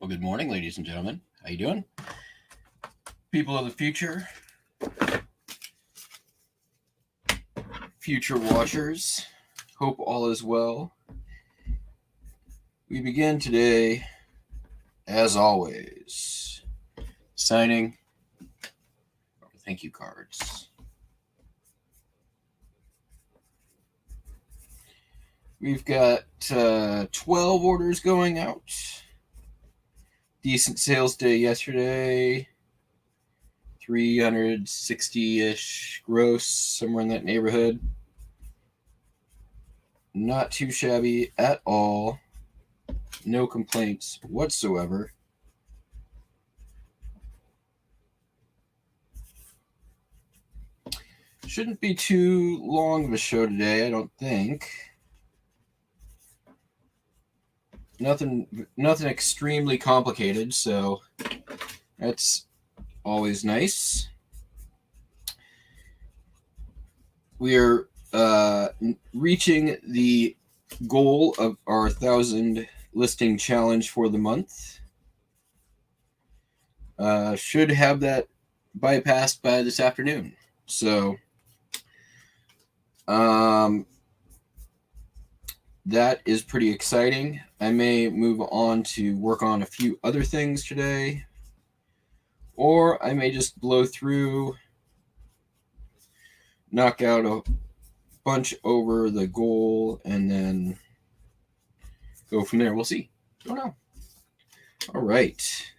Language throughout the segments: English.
Well, good morning, ladies and gentlemen. How you doing? People of the future, future watchers, hope all is well. We begin today, as always, signing thank you cards. We've got 12 orders going out. Decent sales day yesterday. 360-ish gross, somewhere in that neighborhood. Not too shabby at all. No complaints whatsoever. Shouldn't be too long of a show today, I don't think. Nothing extremely complicated, so that's always nice. We are reaching the goal of our 1,000 listing challenge for the month. Should have that bypassed by this afternoon. So that is pretty exciting. I may move on to work on a few other things today, or I may just blow through, knock out a bunch over the goal, and then go from there. We'll see. Don't know. All right.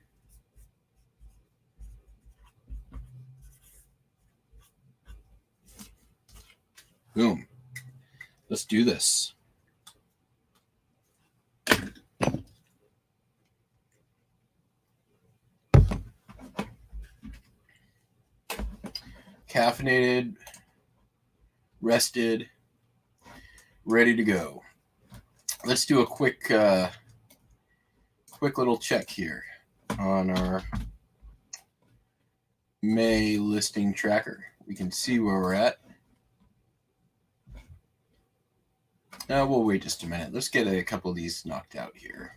Boom. Let's do this. Caffeinated, rested, ready to go. Let's do a quick little check here on our May listing tracker. We can see where we're at. Now we'll wait just a minute. Let's get a couple of these knocked out here.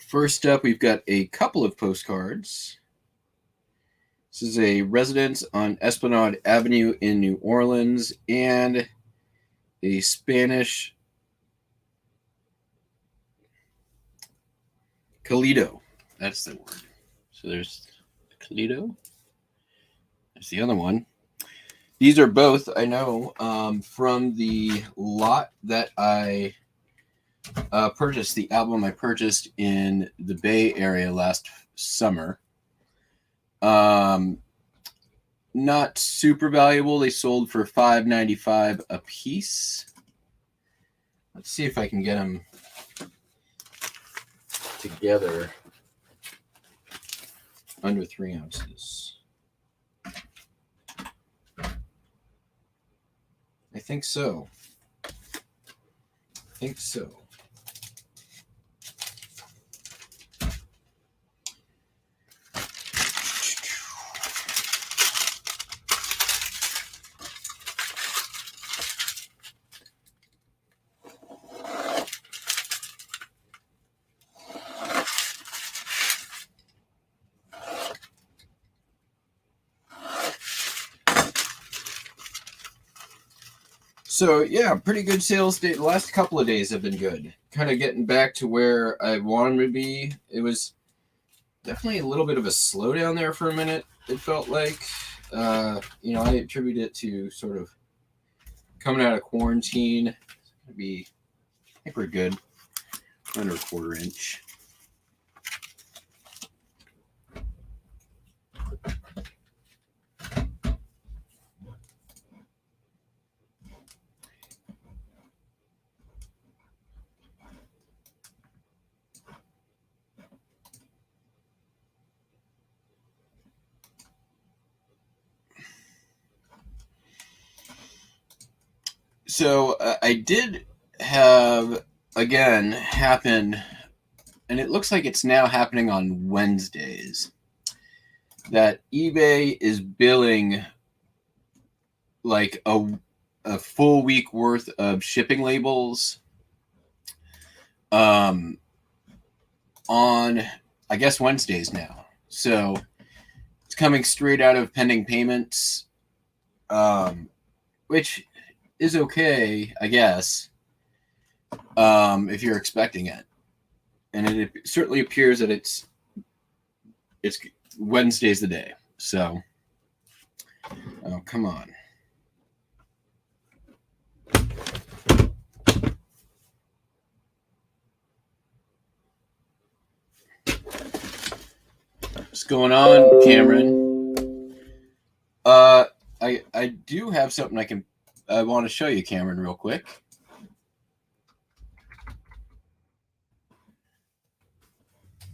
First up, we've got a couple of postcards. This is a residence on Esplanade Avenue in New Orleans and a Spanish Calido. That's the word. So there's Calido. There's the other one. These are both, I know, from the lot that I purchased, the album I purchased in the Bay Area last summer. Not super valuable. They sold for $5.95 a piece. Let's see if I can get them together under 3 ounces. I think so. So yeah, pretty good sales day. The last couple of days have been good. Kind of getting back to where I wanted to be. It was definitely a little bit of a slowdown there for a minute. It felt like, I attribute it to sort of coming out of quarantine. I think we're good. Under a 1/4 inch. So I did have, again, happen, and it looks like it's now happening on Wednesdays, that eBay is billing like a full week worth of shipping labels on, I guess, Wednesdays now. So it's coming straight out of pending payments, which is okay, I guess, if you're expecting it. And it certainly appears that it's Wednesday's the day. So, oh, come on. What's going on, Cameron? I do have something I want to show you, Cameron, real quick.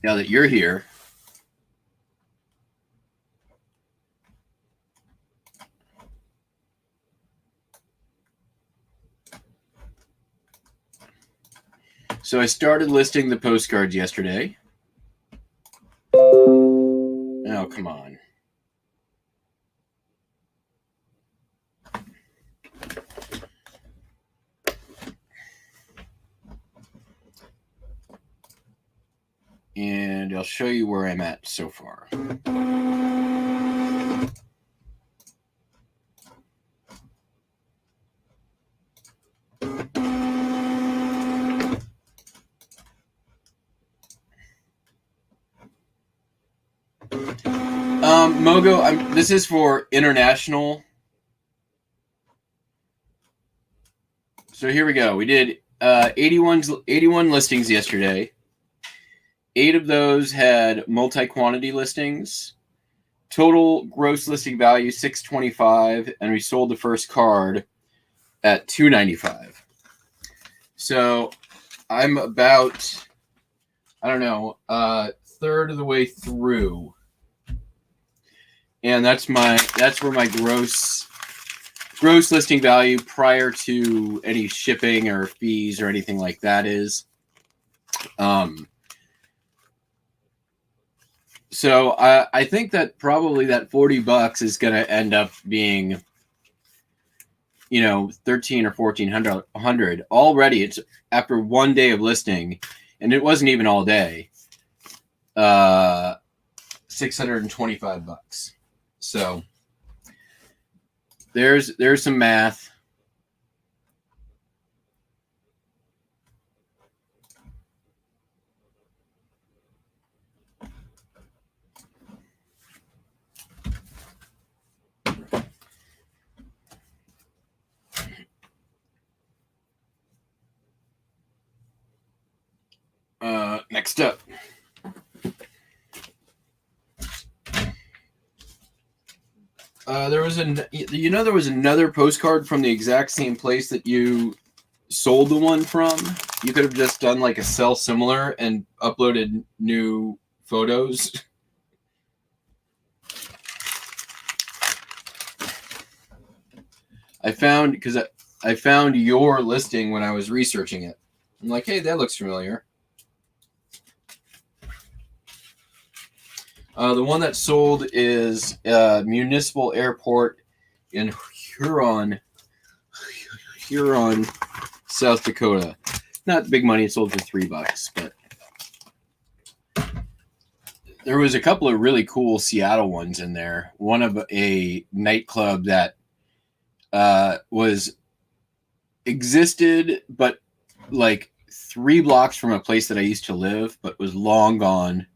Now that you're here. So I started listing the postcards yesterday. Oh, come on. And I'll show you where I'm at so far. Mogo, this is for international. So here we go. We did 81 listings yesterday. 8 of those had multi-quantity listings. Total gross listing value $625, and we sold the first card at $295. So I'm about, I don't know, third of the way through. And that's where my gross listing value prior to any shipping or fees or anything like that is. So I think that probably that $40 is going to end up being, $1,300 or $1,400 already. It's after one day of listing, and it wasn't even all day. $625. So there's some math. Next up. There was another postcard from the exact same place that you sold the one from. You could have just done like a sell similar and uploaded new photos. I found your listing when I was researching it. I'm like, hey, that looks familiar. The one that sold is Municipal Airport in Huron, South Dakota. Not big money. It sold for $3, but there was a couple of really cool Seattle ones in there. One of a nightclub that existed, but like 3 blocks from a place that I used to live, but was long gone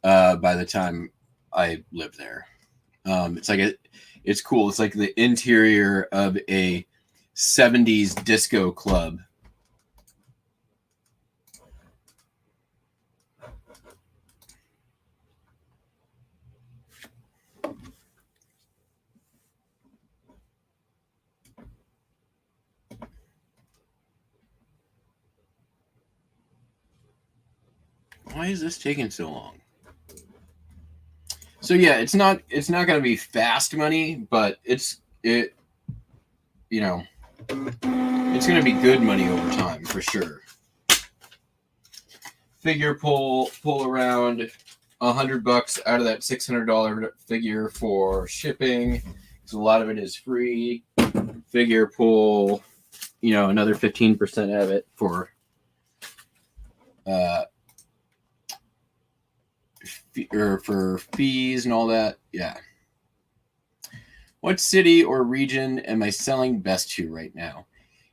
by the time I lived there. It's cool. It's like the interior of a 70s disco club. Why is this taking so long? So yeah, it's not going to be fast money, but it's going to be good money over time for sure. Figure pull around $100 out of that $600 figure for shipping, because a lot of it is free. figure pull, another 15% of it for for fees and all that. Yeah. What city or region am I selling best to right now?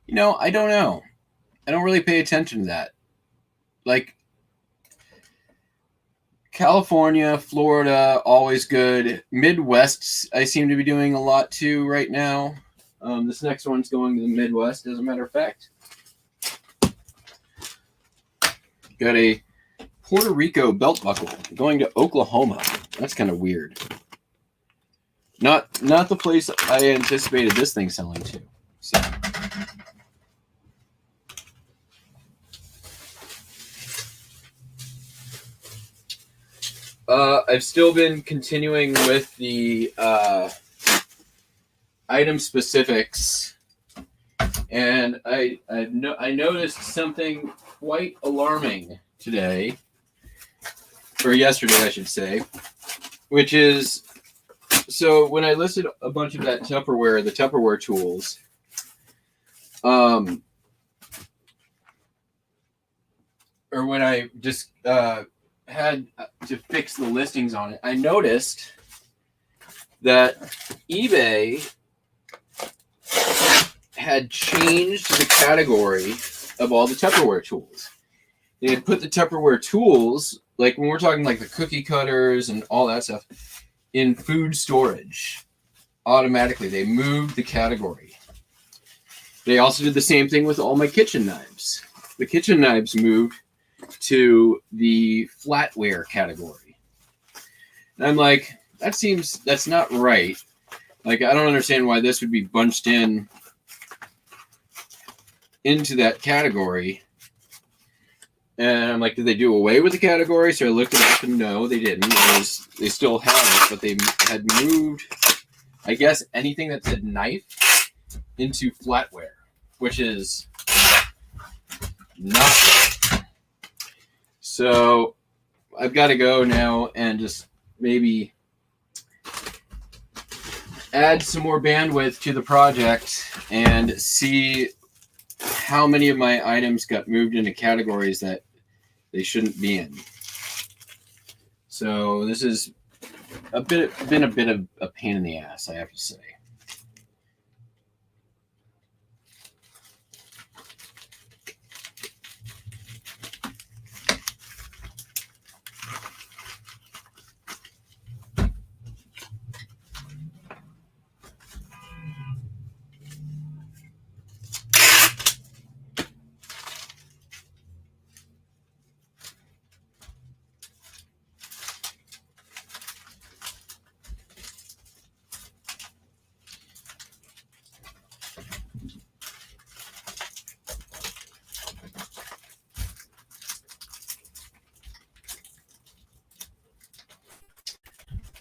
I don't know. I don't really pay attention to that. Like California, Florida, always good. Midwest, I seem to be doing a lot too right now. This next one's going to the Midwest, as a matter of fact. Got a Puerto Rico belt buckle going to Oklahoma. That's kind of weird. Not the place I anticipated this thing selling to. So. I've still been continuing with the item specifics, and I noticed something quite alarming today, or yesterday, I should say, which is, so when I listed a bunch of that Tupperware, the Tupperware tools, or when I just had to fix the listings on it, I noticed that eBay had changed the category of all the Tupperware tools. They had put the Tupperware tools, like when we're talking like the cookie cutters and all that stuff, in food storage. Automatically, they moved the category. They also did the same thing with all my kitchen knives. The kitchen knives moved to the flatware category. And I'm like, that's not right. Like, I don't understand why this would be bunched into that category. And I'm like, did they do away with the category? So I looked it up, and no, they didn't. They still had it, but they had moved, I guess, anything that said knife into flatware, which is not right. So I've got to go now and just maybe add some more bandwidth to the project and see how many of my items got moved into categories that they shouldn't be in. So this has been a bit of a pain in the ass, I have to say.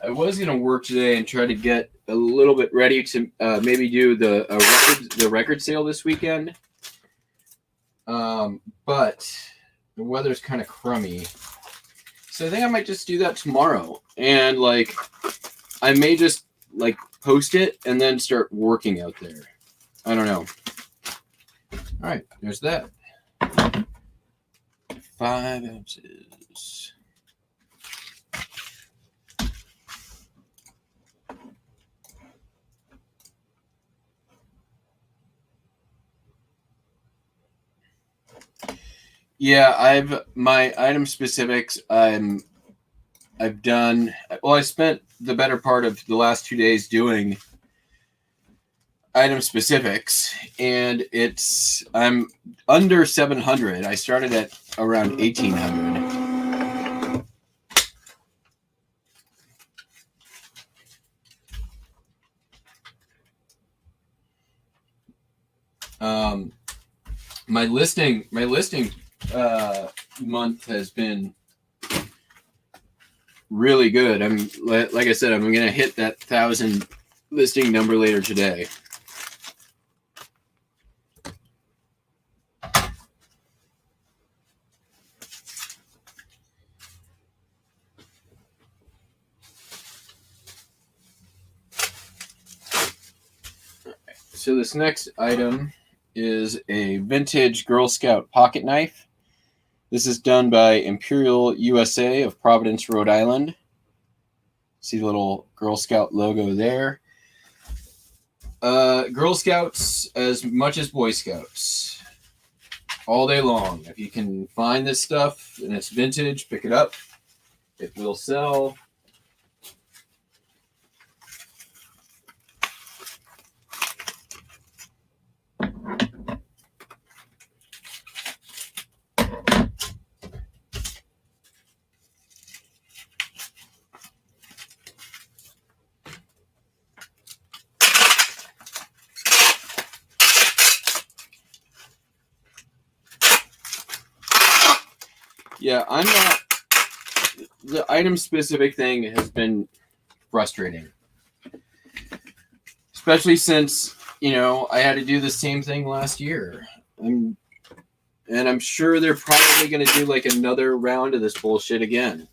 I was going to work today and try to get a little bit ready to maybe do the record sale this weekend. But the weather's kind of crummy. So I think I might just do that tomorrow. And I may just post it and then start working out there. I don't know. All right, there's that. 5 ounces. Yeah, my item specifics. I've done. Well, I spent the better part of the last 2 days doing item specifics, and I'm under 700. I started at around 1,800. My listing month has been really good. Like I said, I'm gonna hit that 1,000 listing number later today. So this next item is a vintage Girl Scout pocket knife. This is done by Imperial USA of Providence, Rhode Island. See the little Girl Scout logo there. Girl Scouts as much as Boy Scouts. All day long. If you can find this stuff and it's vintage, pick it up. It will sell. Yeah, I'm not. The item specific thing has been frustrating. Especially since, I had to do the same thing last year. And I'm sure they're probably going to do like another round of this bullshit again.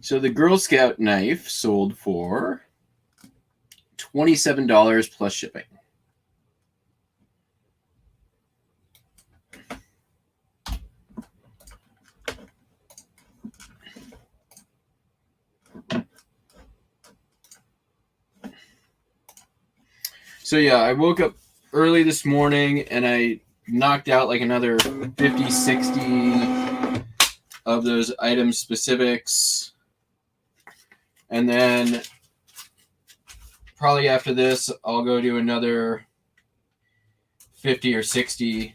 So the Girl Scout knife sold for $27 plus shipping. So yeah, I woke up early this morning and I knocked out like another 50, 60 of those item specifics. And then probably after this, I'll go do another 50 or 60.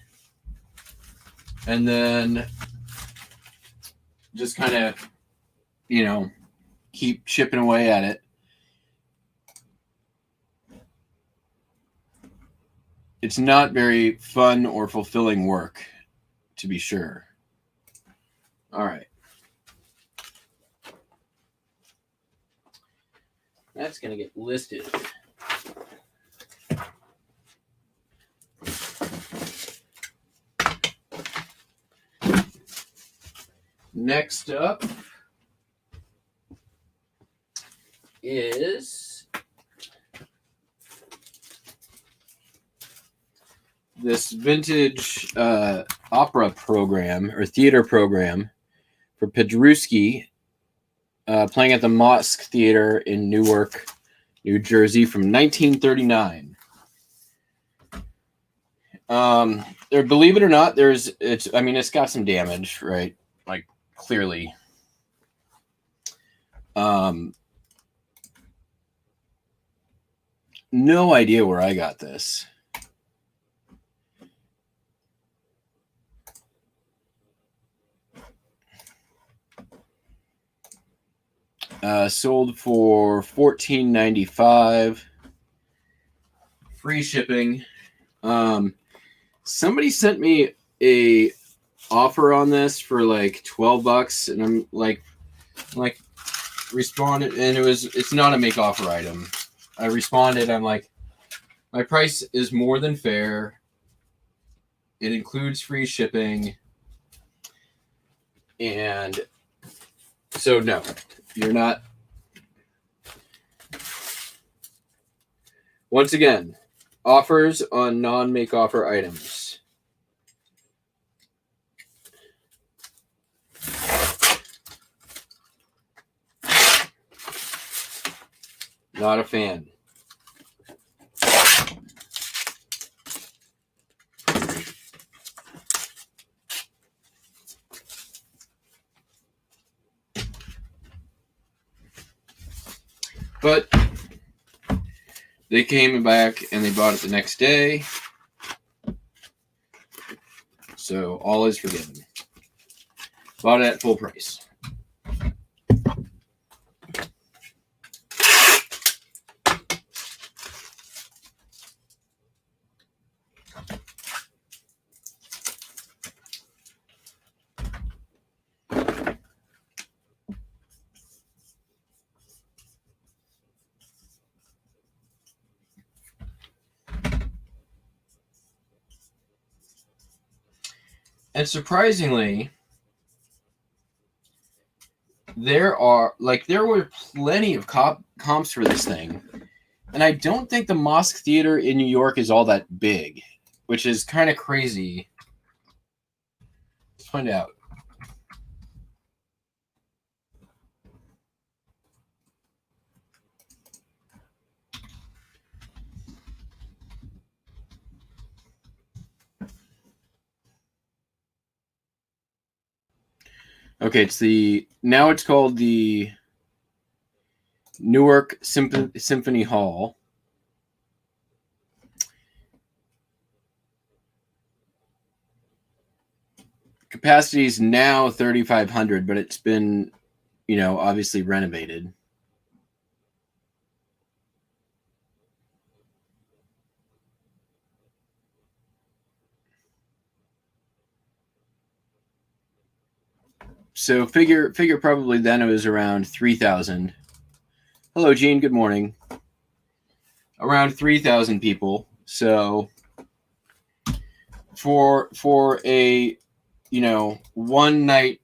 And then just kind of, keep chipping away at it. It's not very fun or fulfilling work, to be sure. All right. That's going to get listed. Next up is this vintage opera program or theater program for Pedrusky, playing at the Mosque Theater in Newark, New Jersey from 1939. Believe it or not, it's got some damage, right? Like clearly. No idea where I got this. Sold for $14.95. Free shipping. Somebody sent me a offer on this for like $12, and I'm like responded, and it's not a make offer item. I responded, I'm like, my price is more than fair. It includes free shipping. And so no, you're not. Once again, offers on non-make offer items. Not a fan. But they came back and they bought it the next day. So all is forgiven. Bought it at full price. And surprisingly, there were plenty of comps for this thing. And I don't think the Mosque Theater in New York is all that big, which is kind of crazy. Let's find out. Okay, it's called the Newark Symphony Hall. Capacity is now 3,500, but it's been, obviously renovated. So figure probably then it was around 3,000. Hello, Gene. Good morning. Around 3,000 people. So for a one night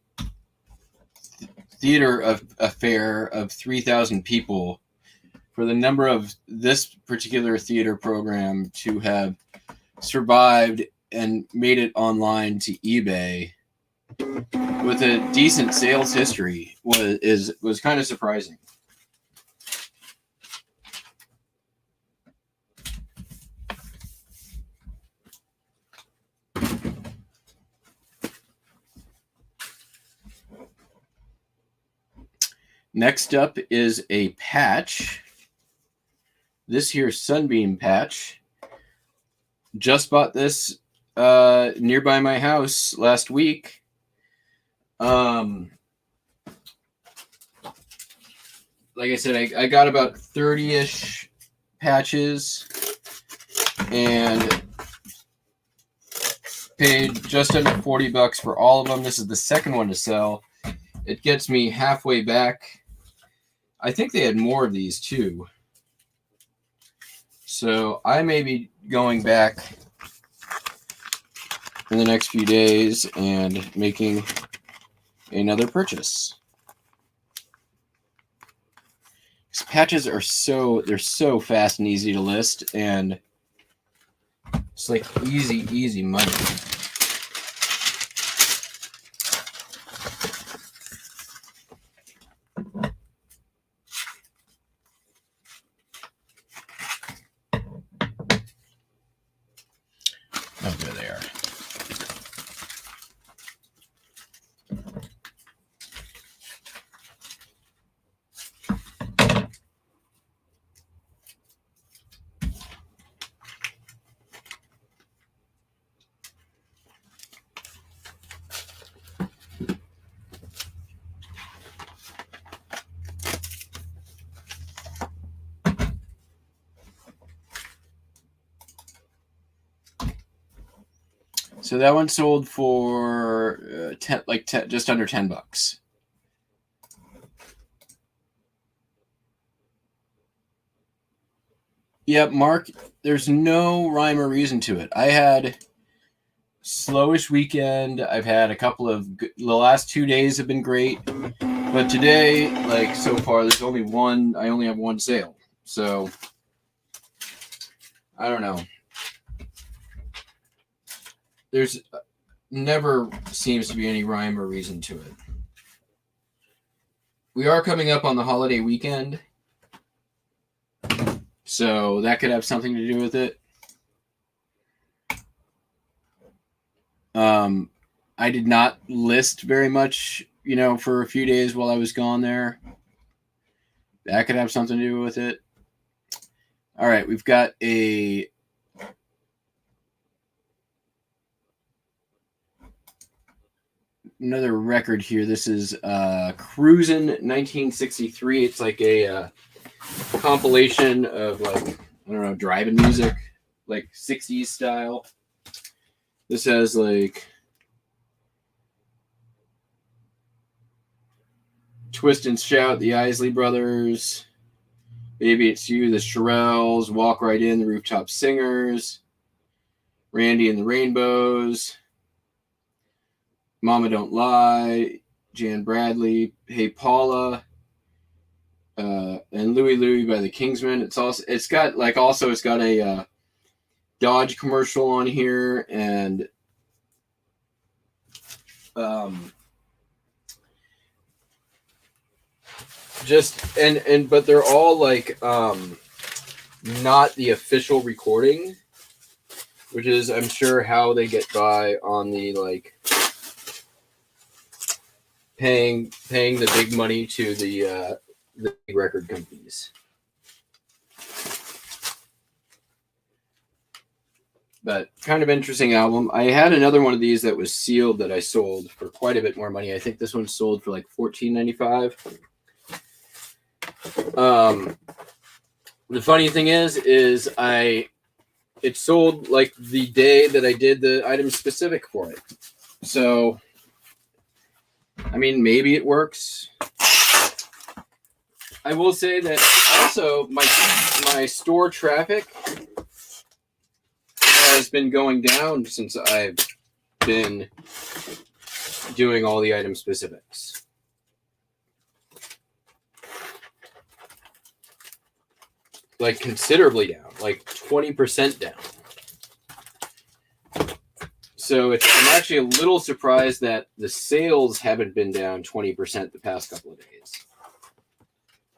theater affair of 3,000 people, for the number of this particular theater program to have survived and made it online to eBay with a decent sales history was kind of surprising. Next up is a patch. This here Sunbeam patch. Just bought this nearby my house last week. Like I said, I got about 30-ish patches and paid just under $40 for all of them. This is the second one to sell. It gets me halfway back. I think they had more of these too. So I may be going back in the next few days and making another purchase. These patches are so fast and easy to list, and it's like easy money. Oh, there they are. So that one sold for just under $10. Yep, Mark, there's no rhyme or reason to it. I had slowish weekend. I've had a couple of the last 2 days have been great, but today, like so far, there's only one. I only have one sale, so I don't know. There's never seems to be any rhyme or reason to it. We are coming up on the holiday weekend, so that could have something to do with it. I did not list very much, for a few days while I was gone there. That could have something to do with it. All right, we've got a another record here. This is Cruisin' 1963. It's like a compilation of like, I don't know, driving music, like 60s style. This has like Twist and Shout, the Isley Brothers, Maybe It's You, the Shirelles, Walk Right In, the Rooftop Singers, Randy and the Rainbows, Mama Don't Lie, Jan Bradley, Hey Paula, and Louie Louie by the Kingsmen. It's got a Dodge commercial on here, and but they're all like not the official recording, which is, I'm sure, how they get by on the like paying the big money to the big record companies. But kind of interesting album. I had another one of these that was sealed that I sold for quite a bit more money. I think this one sold for like $14.95. The funny thing is it sold like the day that I did the item specific for it. So, I mean, maybe it works. I will say that also my store traffic has been going down since I've been doing all the item specifics. Like considerably down, like 20% down. So I'm actually a little surprised that the sales haven't been down 20% the past couple of days.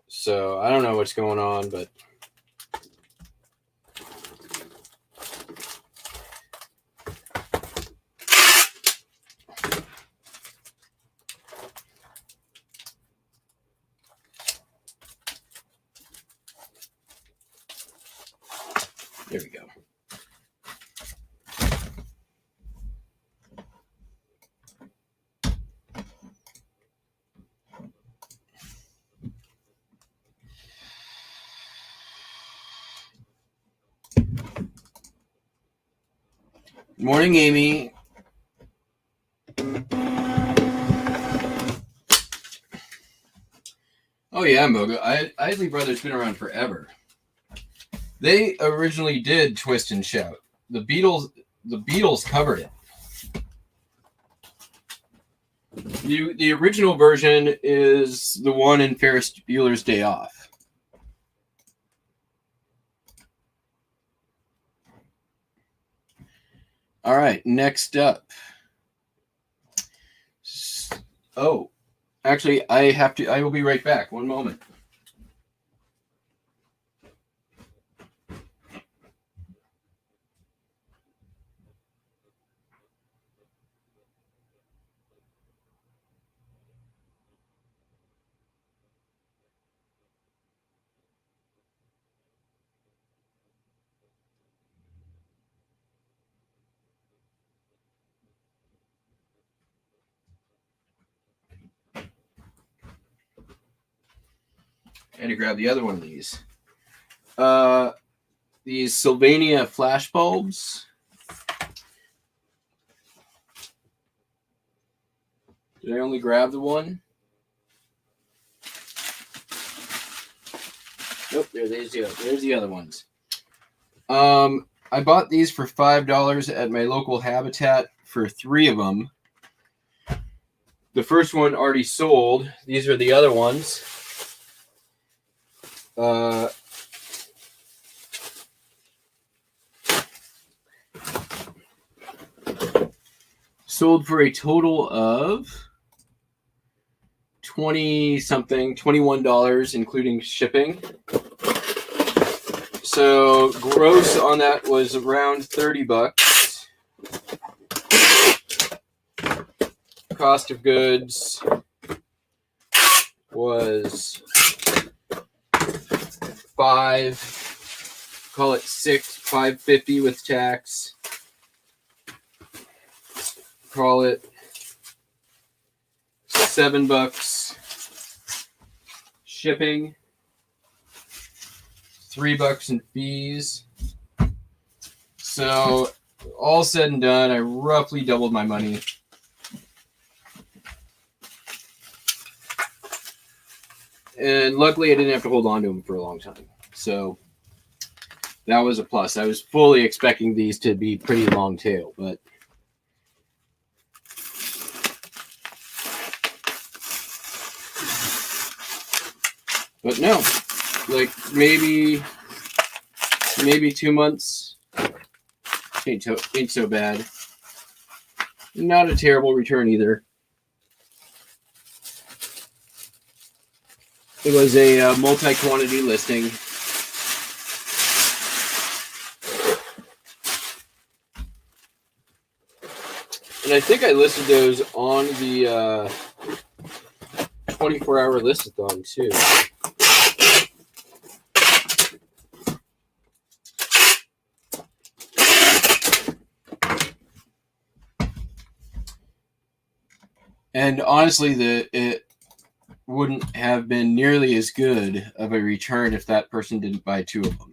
So I don't know what's going on, but there we go. Morning, Amy. Oh yeah, Moga. Isley Brothers been around forever. They originally did Twist and Shout. The Beatles covered it. The original version is the one in Ferris Bueller's Day Off. All right, next up. Oh, actually, I will be right back. One moment. I had to grab the other one of these. These Sylvania flash bulbs. Did I only grab the one? Nope, there's the other ones. I bought these for $5 at my local Habitat for 3 of them. The first one already sold. These are the other ones. Sold for a total of $21, including shipping. So gross on that was around $30. Cost of goods was $5.50 with tax. Call it $7 shipping, $3 in fees. So all said and done, I roughly doubled my money. And luckily I didn't have to hold on to them for a long time. So that was a plus. I was fully expecting these to be pretty long tail, but no, like maybe 2 months ain't so bad. Not a terrible return either. It was a multi-quantity listing. And I think I listed those on the 24-hour listathon too. And honestly, it wouldn't have been nearly as good of a return if that person didn't buy 2 of them.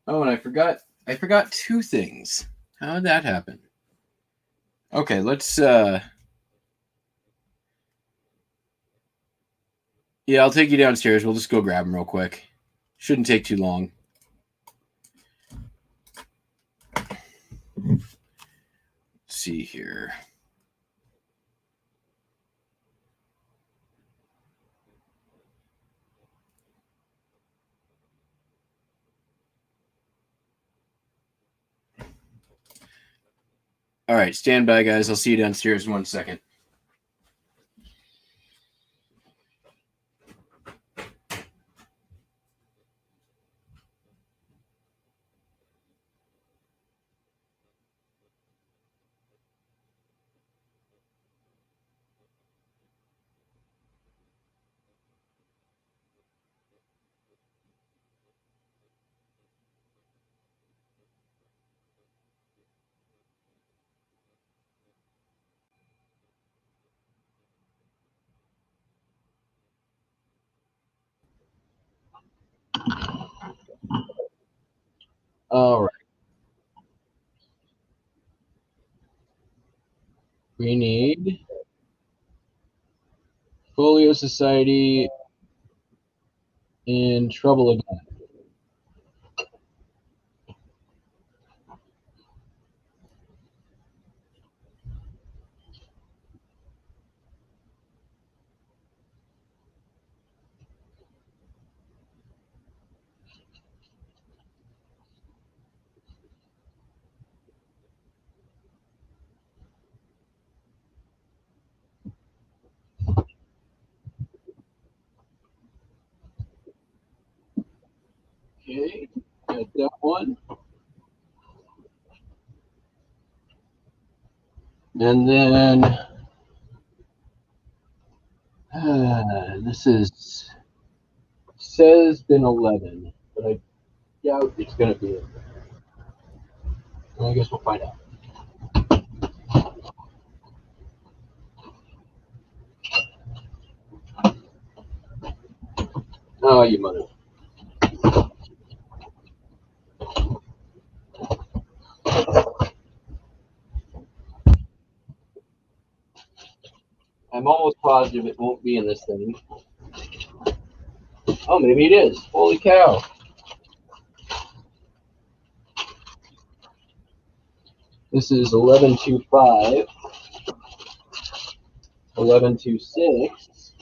Oh, and I forgot 2 things. How did that happen? Okay, let's yeah, I'll take you downstairs. We'll just go grab them real quick. Shouldn't take too long. Let's see here. All right, stand by, guys. I'll see you downstairs in 1 second. All right. We need Folio Society in trouble again. Okay, got that one. And then this says been 11, but I doubt it's going to be it. I guess we'll find out. Oh, you mother. I'm almost positive it won't be in this thing. Oh, maybe it is. Holy cow. This is 1125, 1126.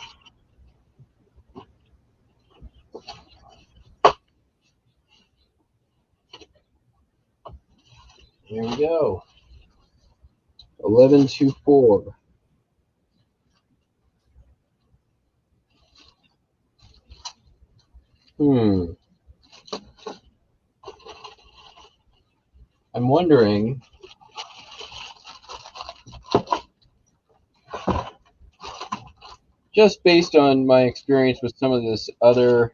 Here we go. 1124. I'm wondering, just based on my experience with some of this other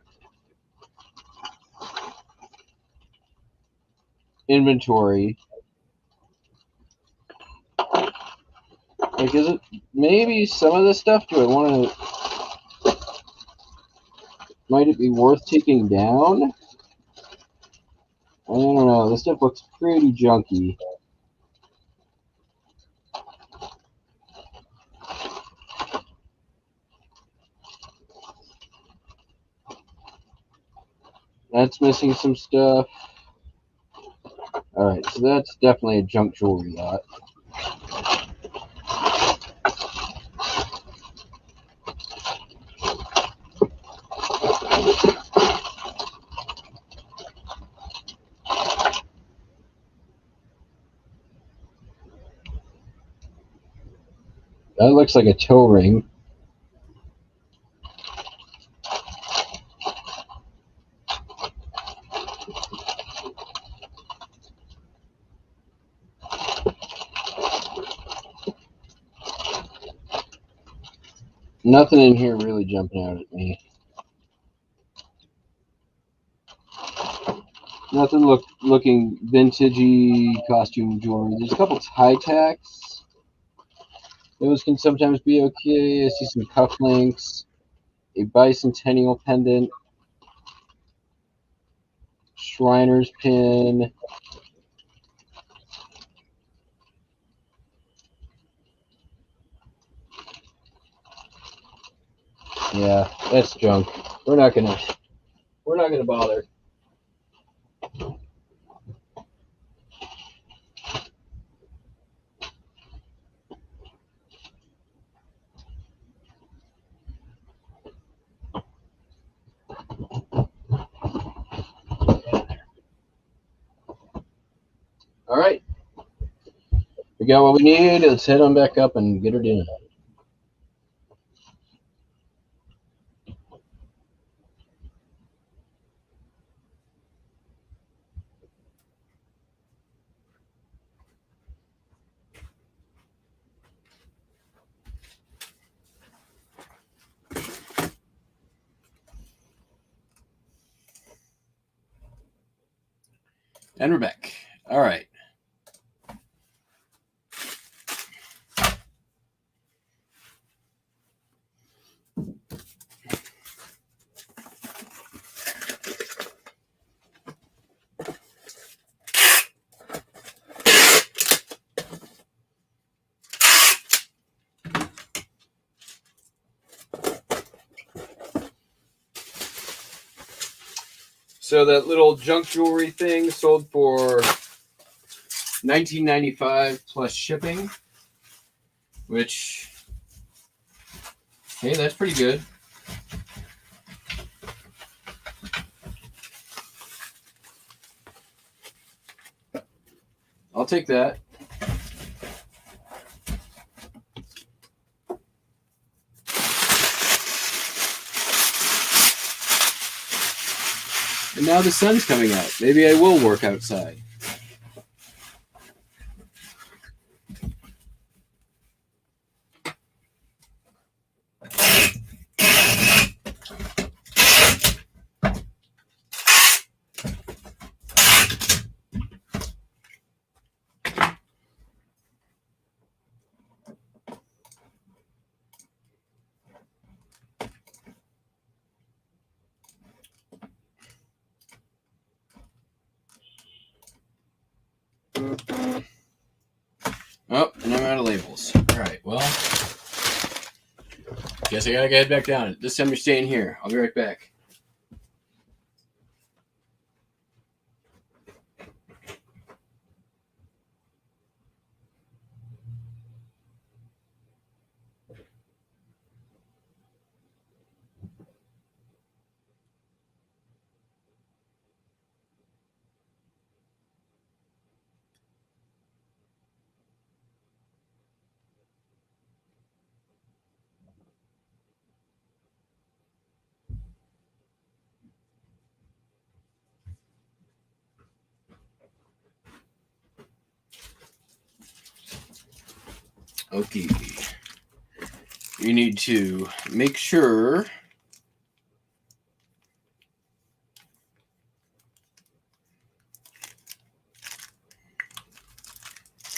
inventory, like, is it maybe some of this stuff, do I want to, might it be worth taking down? I don't know, this stuff looks pretty junky. That's missing some stuff. Alright, so that's definitely a junk jewelry lot. That looks like a toe ring. Nothing in here really jumping out at me. Nothing looking vintagey costume jewelry. There's a couple tie tacks. Those can sometimes be okay. I see some cufflinks, a bicentennial pendant, Shriner's pin. Yeah, that's junk. We're not gonna bother. All right, we got what we need. Let's head on back up and get her dinner. And we're back. All right. So that little junk jewelry thing sold for $19.95 plus shipping, which, hey, that's pretty good. I'll take that. And now the sun's coming out. Maybe I will work outside. Oh, and I'm out of labels. All right, well, guess I gotta head back down. This time you're staying here. I'll be right back. Okay. You need to make sure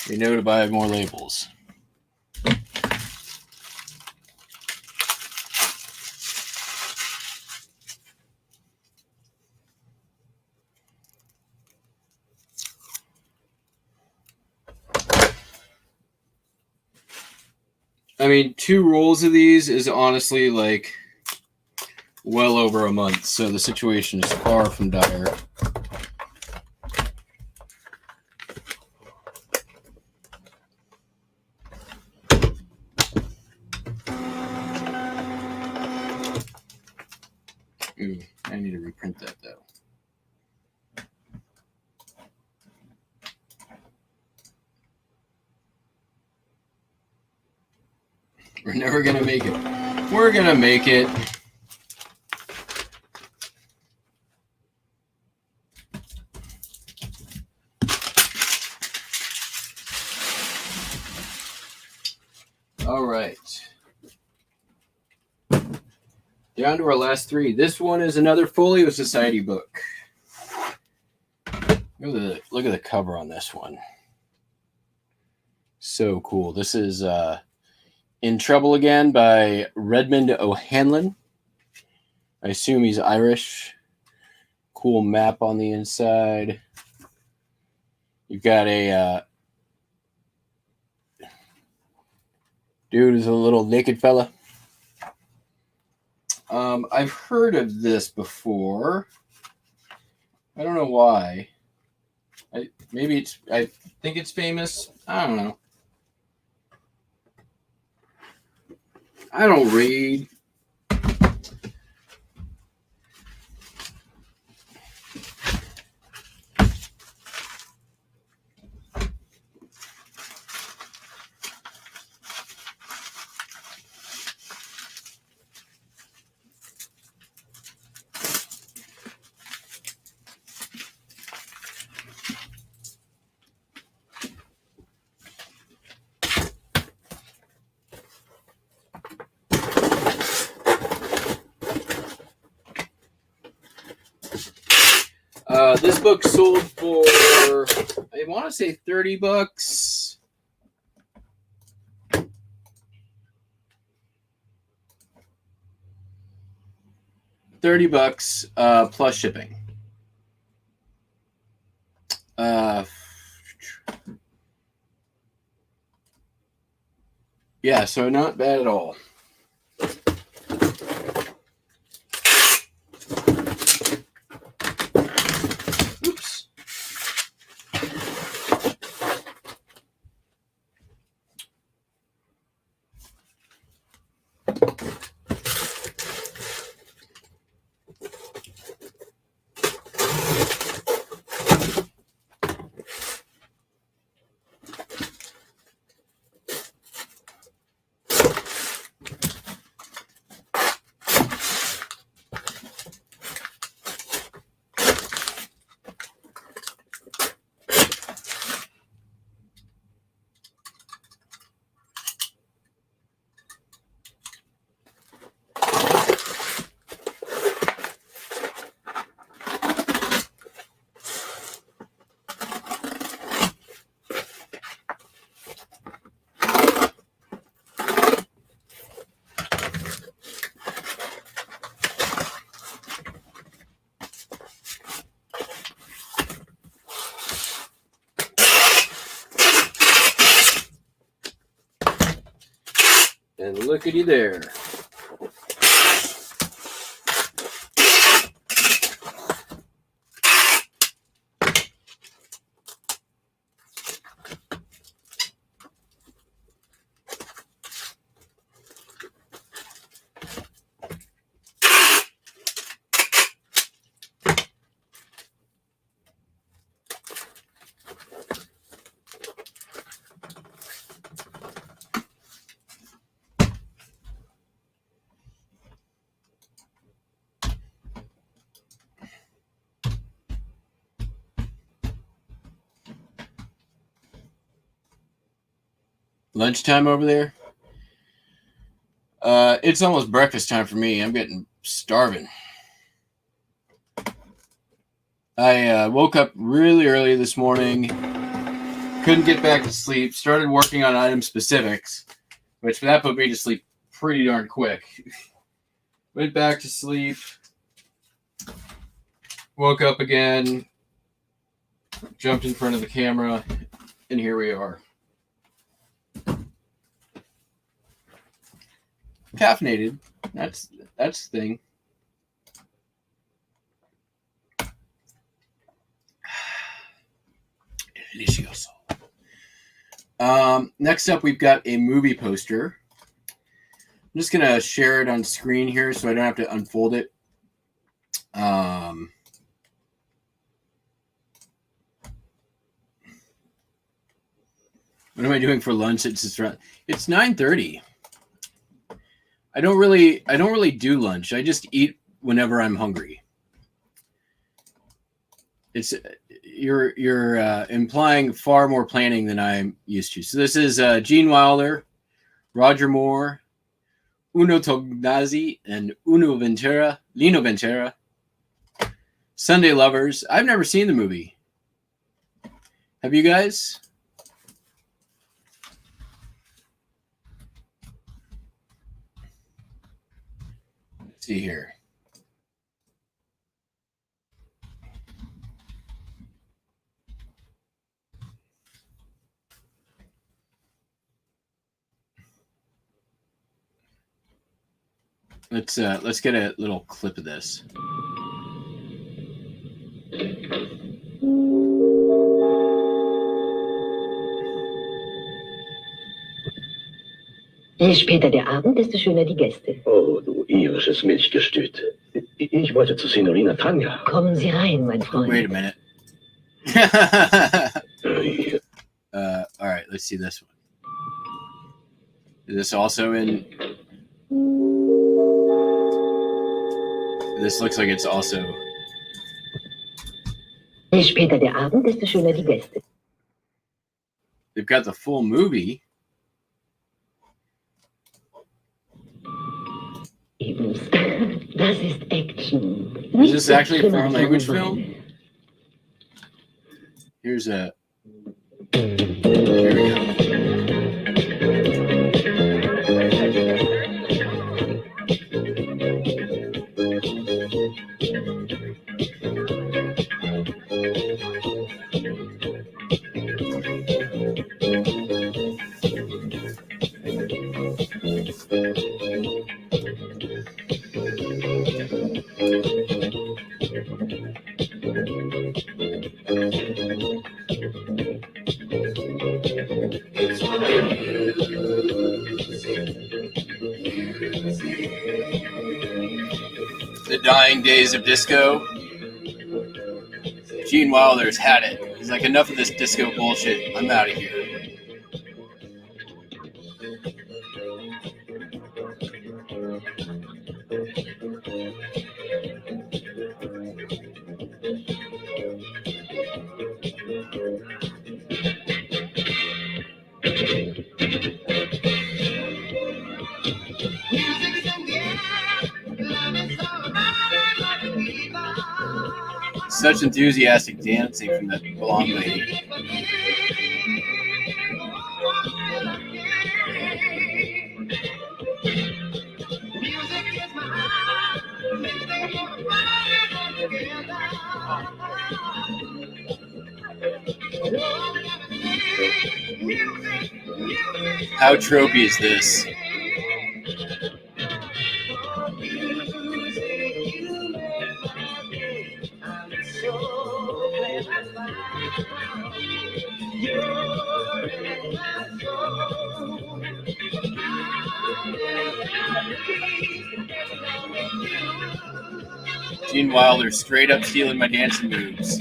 you know to buy more labels. I mean, 2 rolls of these is honestly like well over a month, so the situation is far from dire. Ooh, I need to reprint that though. We're never gonna make it. We're gonna make it. All right. Down to our last 3. This one is another Folio Society book. Look at the cover on this one. So cool. This is In Trouble Again by Redmond O'Hanlon. I assume he's Irish. Cool map on the inside. You've got a dude who's a little naked fella. I've heard of this before. I don't know why. I think it's famous. I don't know. I don't read. This book sold for, I want to say $30. $30 plus shipping. Yeah, so not bad at all. Oops. And lookity there. Lunchtime over there? It's almost breakfast time for me. I'm getting starving. I woke up really early this morning. Couldn't get back to sleep. Started working on item specifics, which that put me to sleep pretty darn quick. Went back to sleep. Woke up again. Jumped in front of the camera, and here we are. Caffeinated. That's the thing. Delicioso. Next up, we've got a movie poster. I'm just gonna share it on screen here, so I don't have to unfold it. What am I doing for lunch? It's 9:30. I don't really do lunch. I just eat whenever I'm hungry. You're implying far more planning than I'm used to. So this is Gene Wilder, Roger Moore, Uno Tognazzi, and Lino Ventura. Sunday Lovers. I've never seen the movie. Have you guys? Let's see here. Let's get a little clip of this. Je später der Abend, desto schöner die Gäste. Oh, du irisches Milchgestüt. Ich wollte zu Signorina Tanja. Kommen Sie rein, mein Freund. Wait a minute. All right, let's see this one. Is this also in... This looks like it's also... Je später der Abend, desto schöner die Gäste. They've got the full movie. Das ist Action. Is this actually a foreign language film? Here's a... Here we go. The dying days of disco. Gene Wilder's had it. He's like, enough of this disco bullshit. I'm out of here. Such enthusiastic dancing from the blonde lady. How tropey is this? Gene Wilder straight up stealing my dancing moves.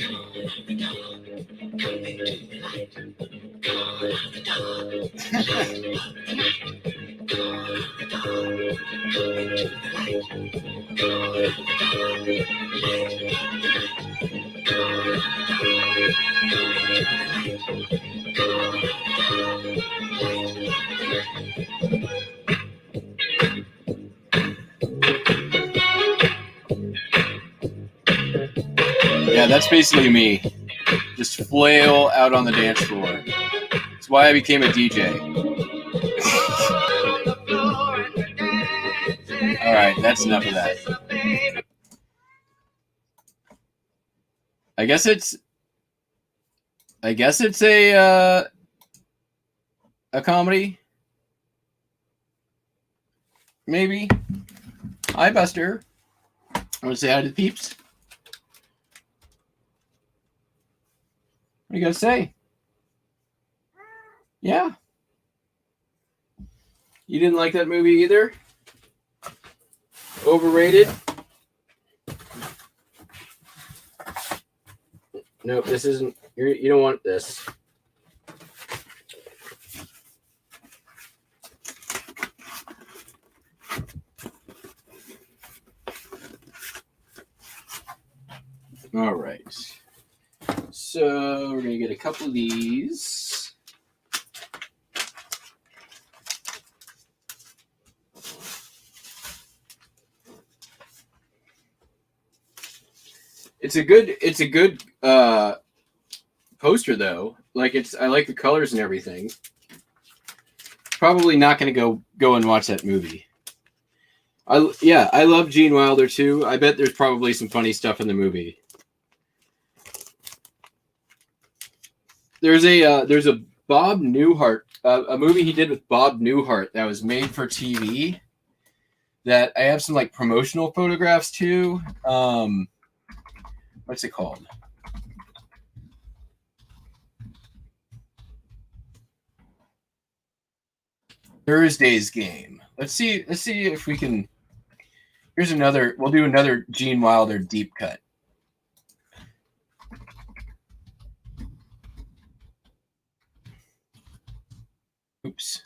that's basically me. Just flail out on the dance floor. That's why I became a DJ. All right, that's enough of that. I guess it's a comedy. Maybe. Hi, Buster. I want to say hi to the peeps. What are you gonna say? Yeah. You didn't like that movie either? Overrated? Nope, this isn't. You don't want this. All right. So we're gonna get a couple of these. It's a good poster though. Like I like the colors and everything. Probably not gonna go and watch that movie. I love Gene Wilder too. I bet there's probably some funny stuff in the movie. There's a Bob Newhart, a movie he did with Bob Newhart that was made for TV. That I have some like promotional photographs too. What's it called? Thursday's Game. Let's see if we can. Here's another. We'll do another Gene Wilder deep cut. Oops.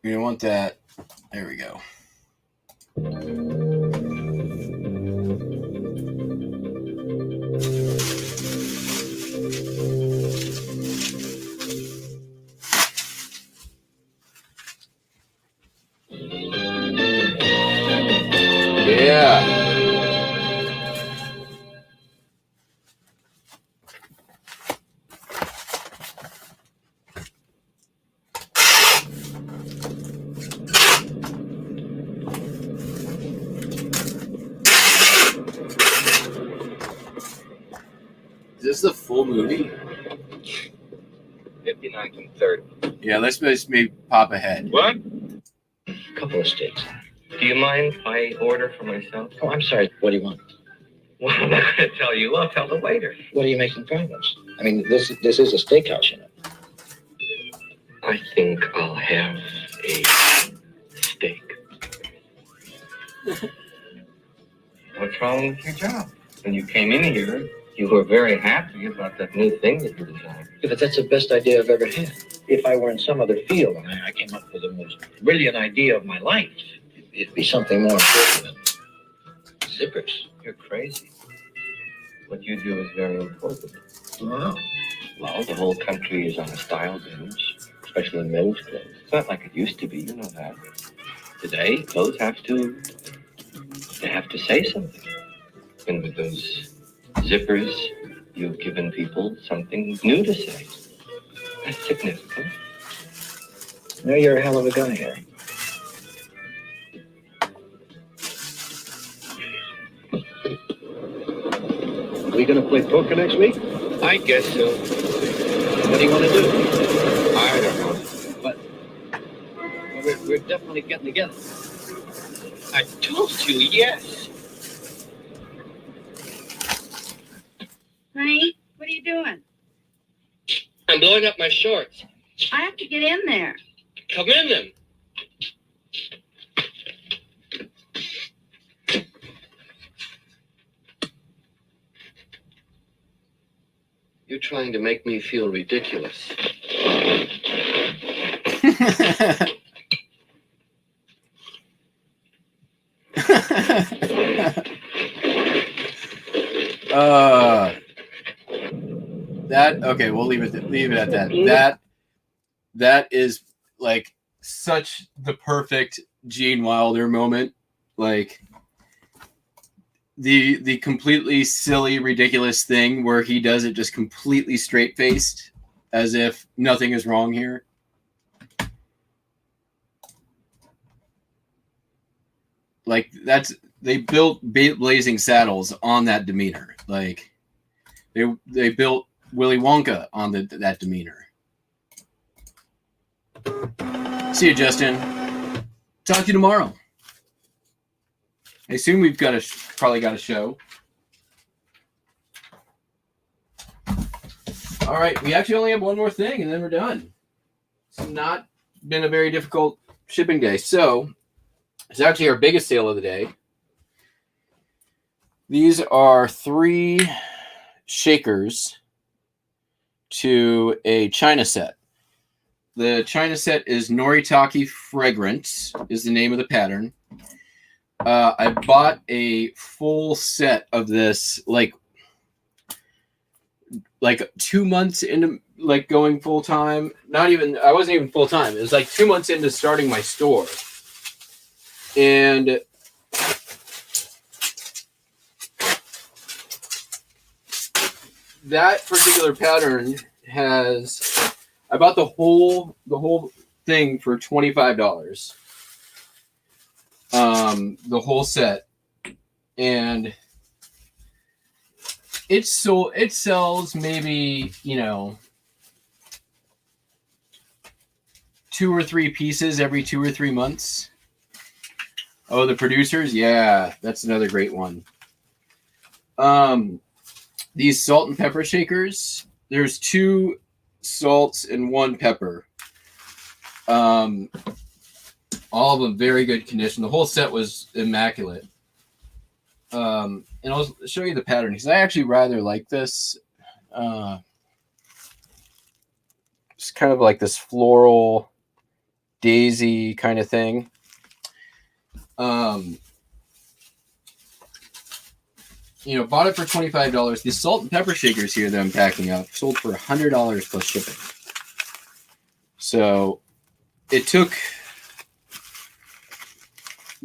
You don't want that. There we go. Yeah. Is this the full movie? 59 and 30. Yeah, let's just maybe pop ahead. What? A couple of steaks. Do you mind if I order for myself? Oh, I'm sorry. What do you want? Well, I'm not going to tell you. I'll tell the waiter. What are you making problems? I mean, this is a steakhouse, you know. I think I'll have a steak. What's wrong with your job? When you came in here, you were very happy about that new thing that you designed. Yeah, but that's the best idea I've ever had. If I were in some other field and I came up with the most brilliant idea of my life, it'd be something more important than zippers. You're crazy. What you do is very important. Wow. Well, the whole country is on a style binge, especially in men's clothes. It's not like it used to be, you know that. Today, clothes have to say something. And with those zippers, you've given people something new to say. That's significant. You know, you're a hell of a guy, Harry. Are we going to play poker next week? I guess so. What do you want to do? I don't know. But we're definitely getting together. I told you, yes. Honey, what are you doing? I'm blowing up my shorts. I have to get in there. Come in them. You're trying to make me feel ridiculous. That okay, we'll leave it at that. That is like such the perfect Gene Wilder moment. Like the completely silly, ridiculous thing where he does it just completely straight faced, as if nothing is wrong here. Like they built Blazing Saddles on that demeanor. Like they built Willy Wonka on that demeanor. See you, Justin. Talk to you tomorrow. I assume we've probably got a show. All right, we actually only have one more thing, and then we're done. It's not been a very difficult shipping day. So it's actually our biggest sale of the day. These are 3 shakers to a China set. The China set is Noritake Fragrance, is the name of the pattern. I bought a full set of this like 2 months into like going full time. I wasn't even full time. It was like 2 months into starting my store. And that particular pattern I bought the whole thing for $25. The whole set, and it sells maybe 2 or 3 pieces every 2 or 3 months. Oh, the producers, yeah, that's another great one. These salt and pepper shakers. There's 2 salts and 1 pepper. All of them very good condition. The whole set was immaculate. And I'll show you the pattern because I actually rather like this. It's kind of like this floral daisy kind of thing. Bought it for $25. The salt and pepper shakers here that I'm packing up sold for $100 plus shipping. So it took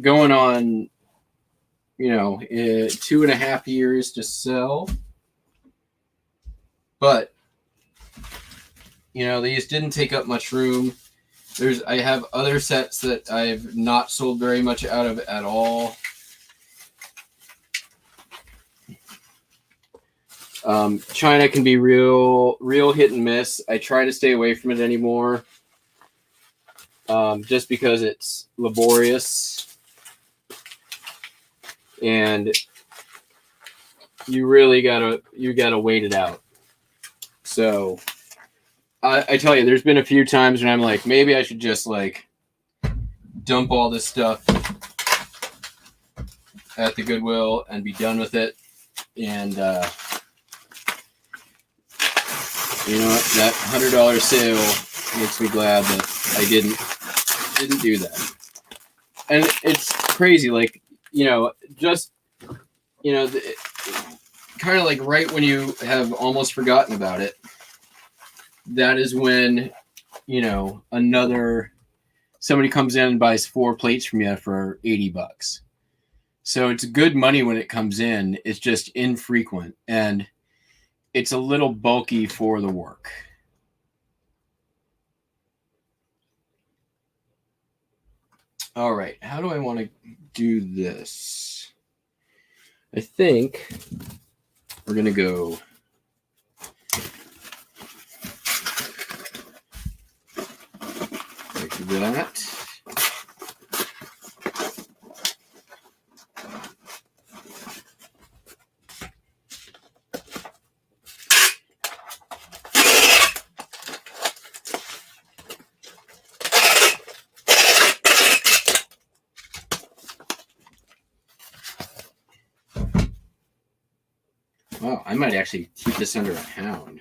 going on, 2.5 years to sell. But, these didn't take up much room. I have other sets that I've not sold very much out of at all. China can be real hit and miss. I try to stay away from it anymore. Just because it's laborious. And you really gotta wait it out. So I tell you, there's been a few times when I'm like, maybe I should just like dump all this stuff at the Goodwill and be done with it. And you know what? That $100 sale makes me glad that I didn't do that. And it's crazy, like, kind of like right when you have almost forgotten about it, that is when, somebody comes in and buys 4 plates from you for $80. So it's good money when it comes in. It's just infrequent, and it's a little bulky for the work. All right, how do I want to do this? I think we're going to go like that. Wow, I might actually keep this under a pound.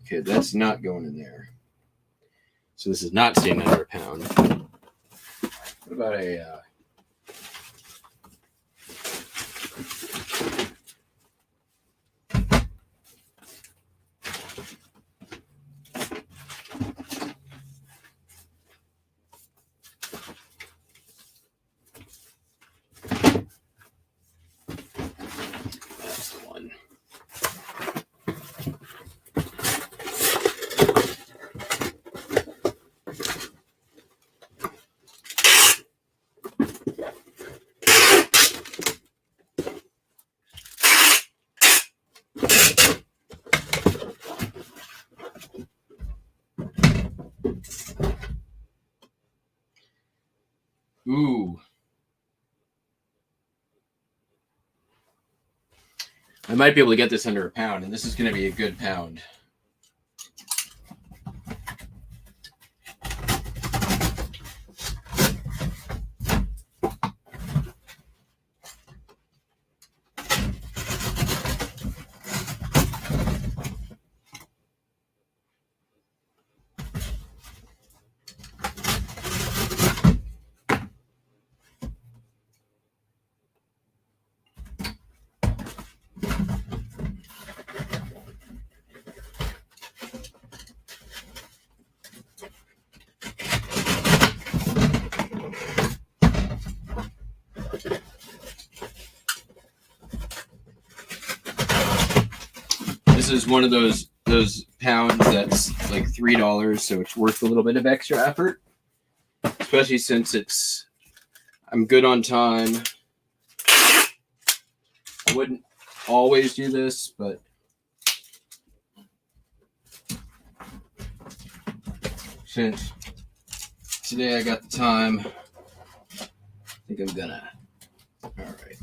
Okay, that's not going in there. So this is not staying under a pound. What about a... That's the one. Ooh. I might be able to get this under a pound, and this is going to be a good pound. This is one of those pounds that's like $3, so it's worth a little bit of extra effort, especially since I'm good on time. I wouldn't always do this, but since today I got the time, I think I'm gonna. All right,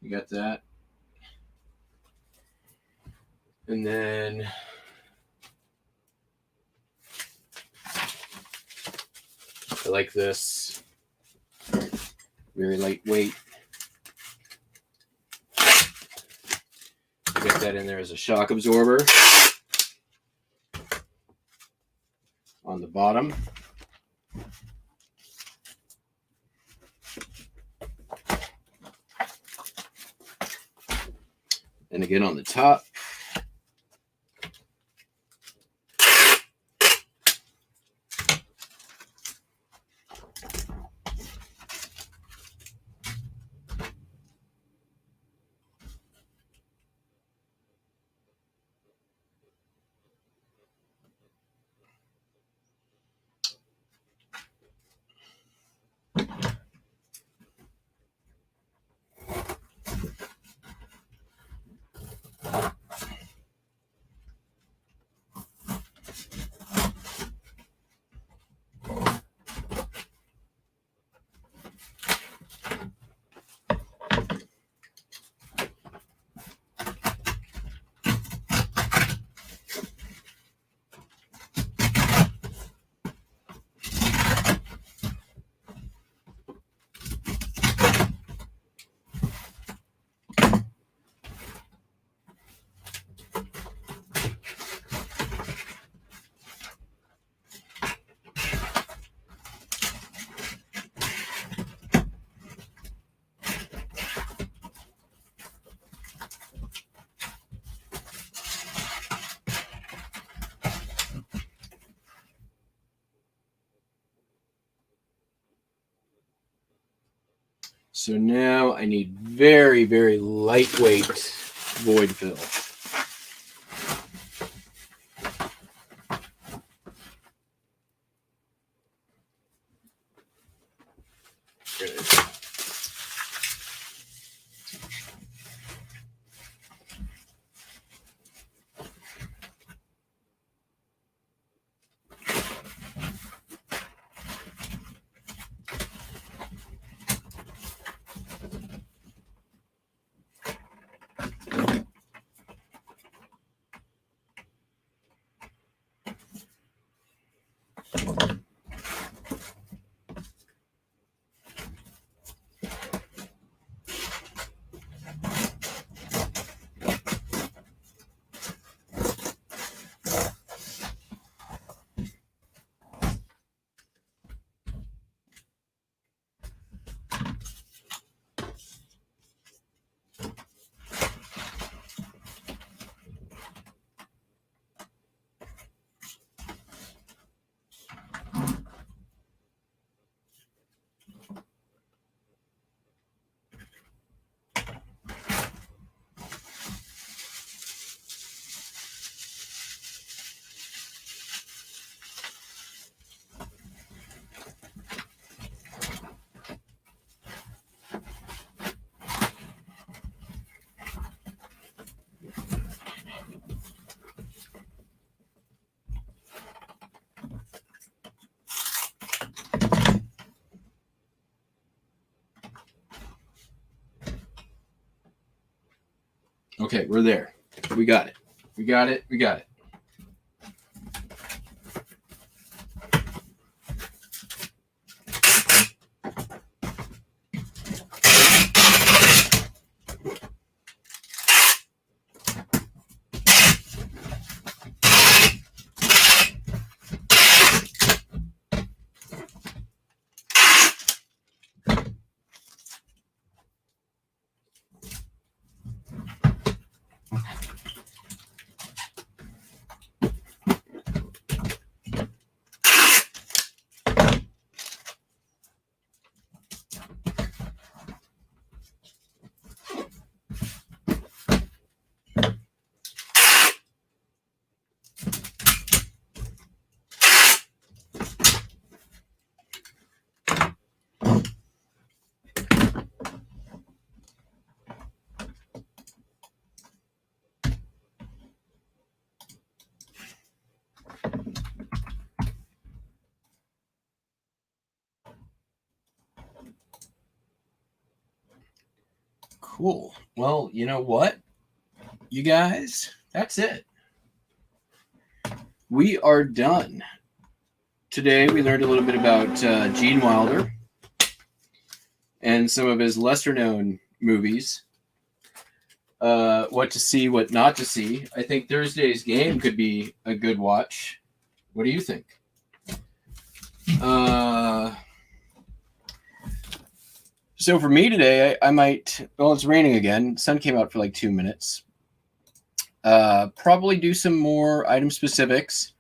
you got that. And then I like this. Very lightweight. Get that in there as a shock absorber on the bottom. And again on the top. So now I need very, very lightweight void fill. Okay, we're there. We got it. We got it. We got it. Cool. Well, you know what? You guys, that's it. We are done. Today we learned a little bit about Gene Wilder and some of his lesser known movies. What to see, what not to see. I think Thursday's game could be a good watch. What do you think? So for me today, I might, well, it's raining again. Sun came out for like 2 minutes. Probably do some more item specifics.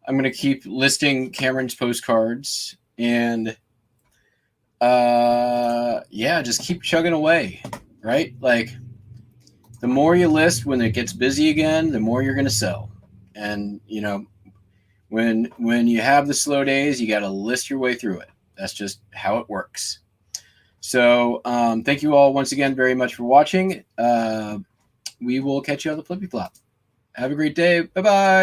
I'm going to keep listing Cameron's postcards and yeah, just keep chugging away, right? Like the more you list when it gets busy again, the more you're going to sell. And, you know, when you have the slow days, you got to list your way through it. That's just how it works. So thank you all once again very much for watching. We will catch you on the Flippy Flop. Have a great day. Bye-bye.